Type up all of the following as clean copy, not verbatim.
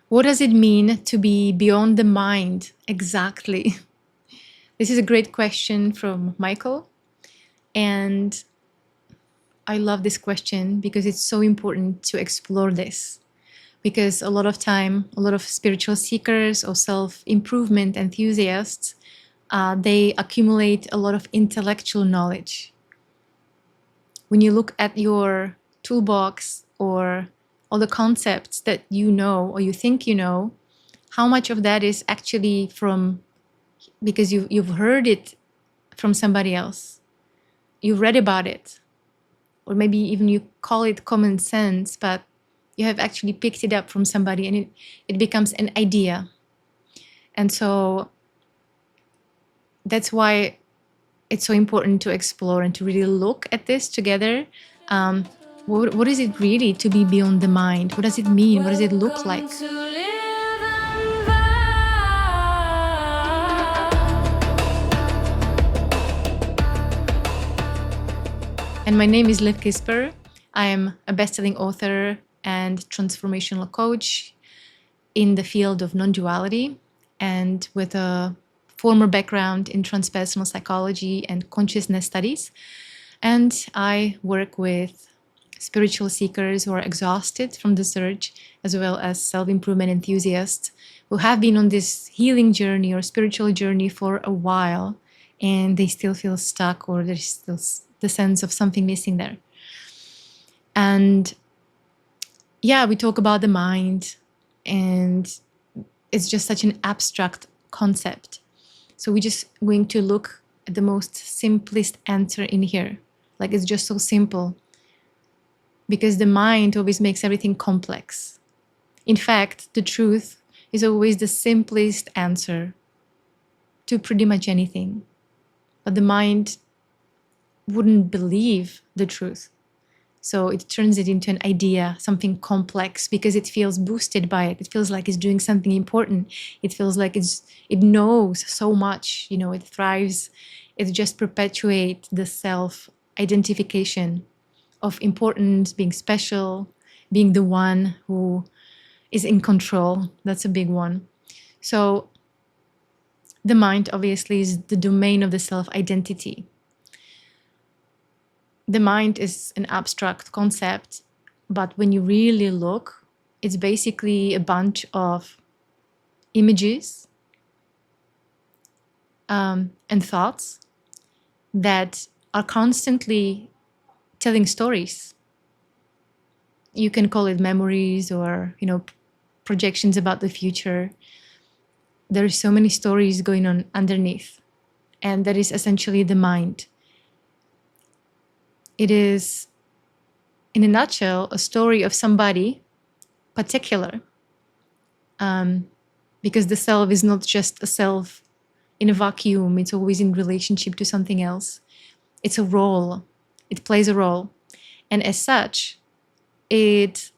What does it mean to be beyond the mind exactly? This is a great question from Michael. And I love this question because it's so important to explore this. Because a lot of time, a lot of spiritual seekers or self-improvement enthusiasts, they accumulate a lot of intellectual knowledge. When you look at your toolbox or all the concepts that you know or you think you know, how much of that is actually from because you've heard it from somebody else, you've read about it, or maybe even you call it common sense, but you have actually picked it up from somebody and it becomes an idea. And so that's why it's so important to explore and to really look at this together. What is it really to be beyond the mind? What does it mean? What does it look like? And my name is Liv Kissper. I am a best-selling author and transformational coach in the field of non-duality, and with a former background in transpersonal psychology and consciousness studies. And I work with spiritual seekers who are exhausted from the search, as well as self-improvement enthusiasts who have been on this healing journey or spiritual journey for a while, and they still feel stuck, or there's still the sense of something missing there. And yeah, we talk about the mind, and it's just such an abstract concept. So we're just going to look at the most simplest answer in here. Like, it's just so simple, because the mind always makes everything complex. In fact, the truth is always the simplest answer to pretty much anything. But the mind wouldn't believe the truth. So it turns it into an idea, something complex, because it feels boosted by it. It feels like it's doing something important. It feels like it knows so much, it thrives. It just perpetuates the self-identification of importance, being special, being the one who is in control. That's a big one. So the mind obviously is the domain of the self-identity. The mind is an abstract concept, but when you really look, it's basically a bunch of images and thoughts that are constantly telling stories. You can call it memories or, projections about the future. There are so many stories going on underneath, and that is essentially the mind. It is, in a nutshell, a story of somebody particular, because the self is not just a self in a vacuum. It's always in relationship to something else. It's a role. It plays a role. And as such, it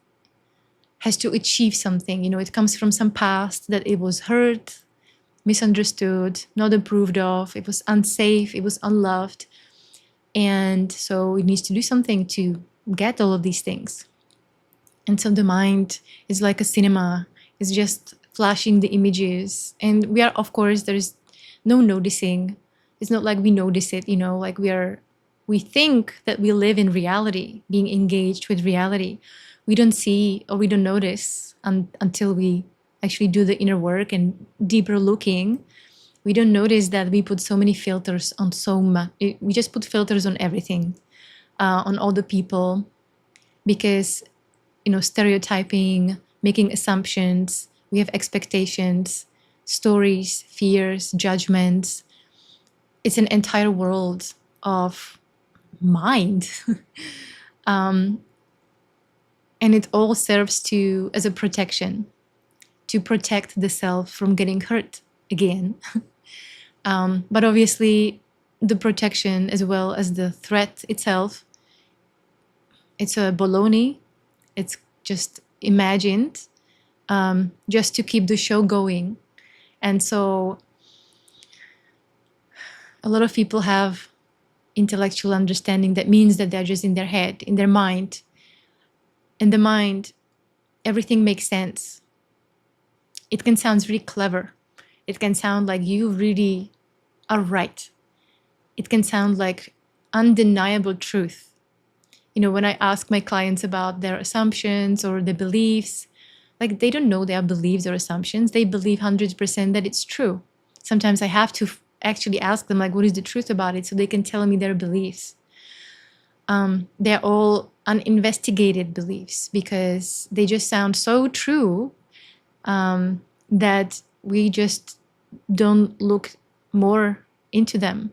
has to achieve something. It comes from some past that it was hurt, misunderstood, not approved of. It was unsafe. It was unloved. And so it needs to do something to get all of these things. And so the mind is like a cinema. It's just flashing the images. And we are, of course, there's no noticing. It's not like we notice it, like we think that we live in reality, being engaged with reality. We don't see or we don't notice until we actually do the inner work and deeper looking. We don't notice that we put so many filters on so much. We just put filters on everything, on all the people, because, stereotyping, making assumptions, we have expectations, stories, fears, judgments. It's an entire world of mind. And it all serves as a protection, to protect the self from getting hurt again. But obviously, the protection as well as the threat itself, it's a baloney. It's just imagined, just to keep the show going. And so a lot of people have intellectual understanding that means that they're just in their head, in their mind. In the mind, everything makes sense. it can sound really clever. It can sound like you really are right. It can sound like undeniable truth. You know, when I ask my clients about their assumptions or their beliefs, like they don't know their beliefs or assumptions. They believe 100% that it's true. Sometimes I have to actually ask them, like, what is the truth about it? So they can tell me their beliefs. They're all uninvestigated beliefs because they just sound so true that we just don't look more into them.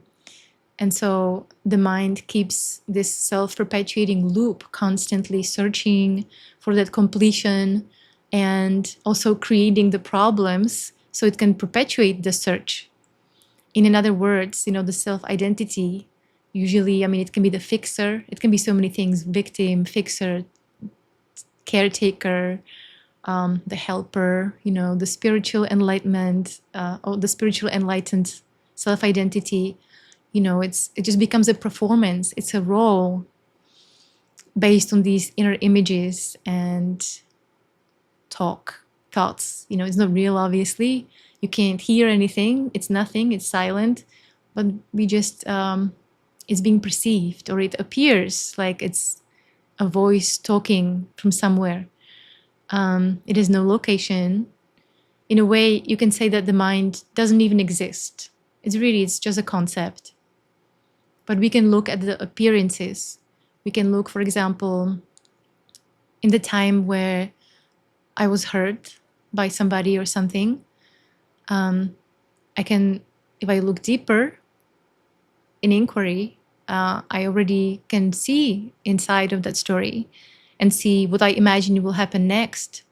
And so the mind keeps this self-perpetuating loop, constantly searching for that completion and also creating the problems so it can perpetuate the search. In other words, you know, the self-identity, usually, I mean, it can be the fixer. It can be so many things: victim, fixer, caretaker, the helper, you know, the spiritual enlightenment, or the spiritual enlightened self-identity. You know, it just becomes a performance. It's a role based on these inner images and thoughts. You know, it's not real, obviously. You can't hear anything. It's nothing. It's silent. But we just, it's being perceived, or it appears like it's a voice talking from somewhere. It has no location. In a way, you can say that the mind doesn't even exist. It's just a concept. But we can look at the appearances. We can look, for example, in the time where I was hurt by somebody or something. If I look deeper in inquiry, I already can see inside of that story and see what I imagine will happen next.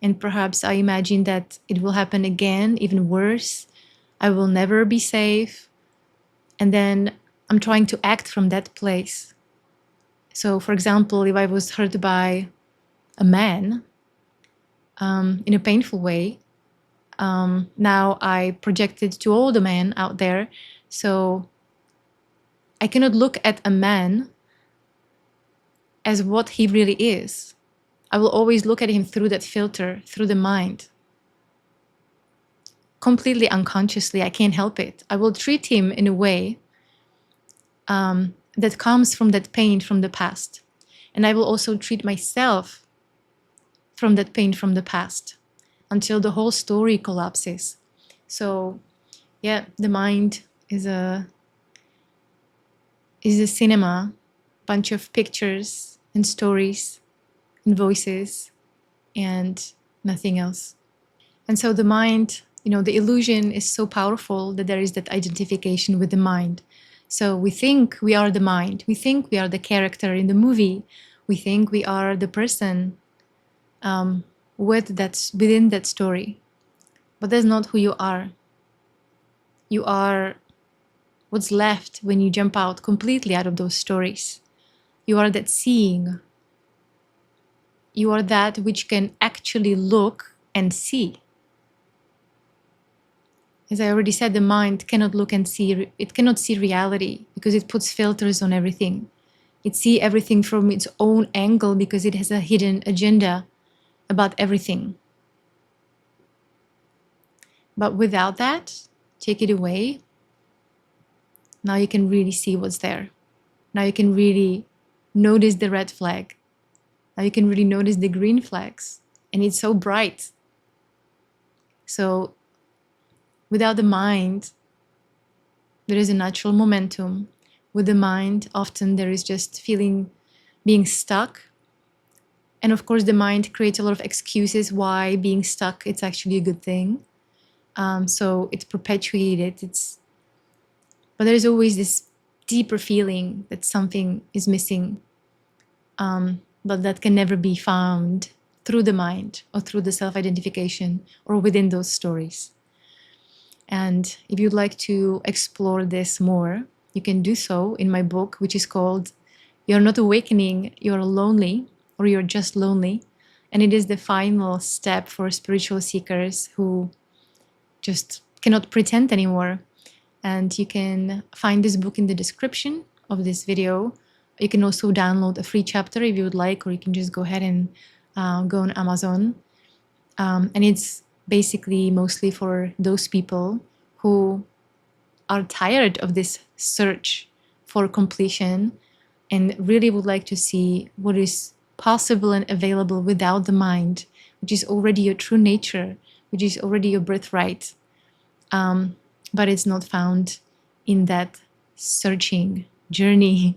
And perhaps I imagine that it will happen again, even worse. I will never be safe. And then I'm trying to act from that place. So, for example, if I was hurt by a man in a painful way, now I project it to all the men out there. So I cannot look at a man as what he really is. I will always look at him through that filter, through the mind. Completely unconsciously, I can't help it. I will treat him in a way that comes from that pain from the past. And I will also treat myself from that pain from the past until the whole story collapses. So, yeah, the mind is a cinema, bunch of pictures and stories and voices and nothing else. And so the mind, you know, the illusion is so powerful that there is that identification with the mind. So we think we are the mind. We think we are the character in the movie. We think we are the person within that story. But that's not who you are. You are what's left when you jump out completely out of those stories. You are that seeing. You are that which can actually look and see. As I already said, the mind cannot look and see. It cannot see reality because it puts filters on everything. It sees everything from its own angle because it has a hidden agenda about everything. But without that, take it away. Now you can really see what's there. Now you can really notice the red flag. Now you can really notice the green flags. And it's so bright. So without the mind, there is a natural momentum. With the mind, often there is just being stuck. And of course, the mind creates a lot of excuses why being stuck, it's actually a good thing. So it's perpetuated. But there's always this deeper feeling that something is missing, but that can never be found through the mind or through the self-identification or within those stories. And if you'd like to explore this more, you can do so in my book, which is called You're Not Awakening, You're Lonely, or You're Just Lonely. And it is the final step for spiritual seekers who just cannot pretend anymore. And you can find this book in the description of this video. You can also download a free chapter if you would like, or you can just go ahead and go on Amazon. And it's basically mostly for those people who are tired of this search for completion and really would like to see what is possible and available without the mind, which is already your true nature, which is already your birthright. But it's not found in that searching journey.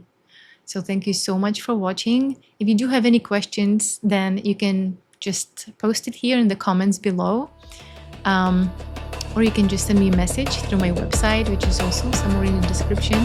So thank you so much for watching. If you do have any questions, then you can just post it here in the comments below. Or you can just send me a message through my website, which is also somewhere in the description.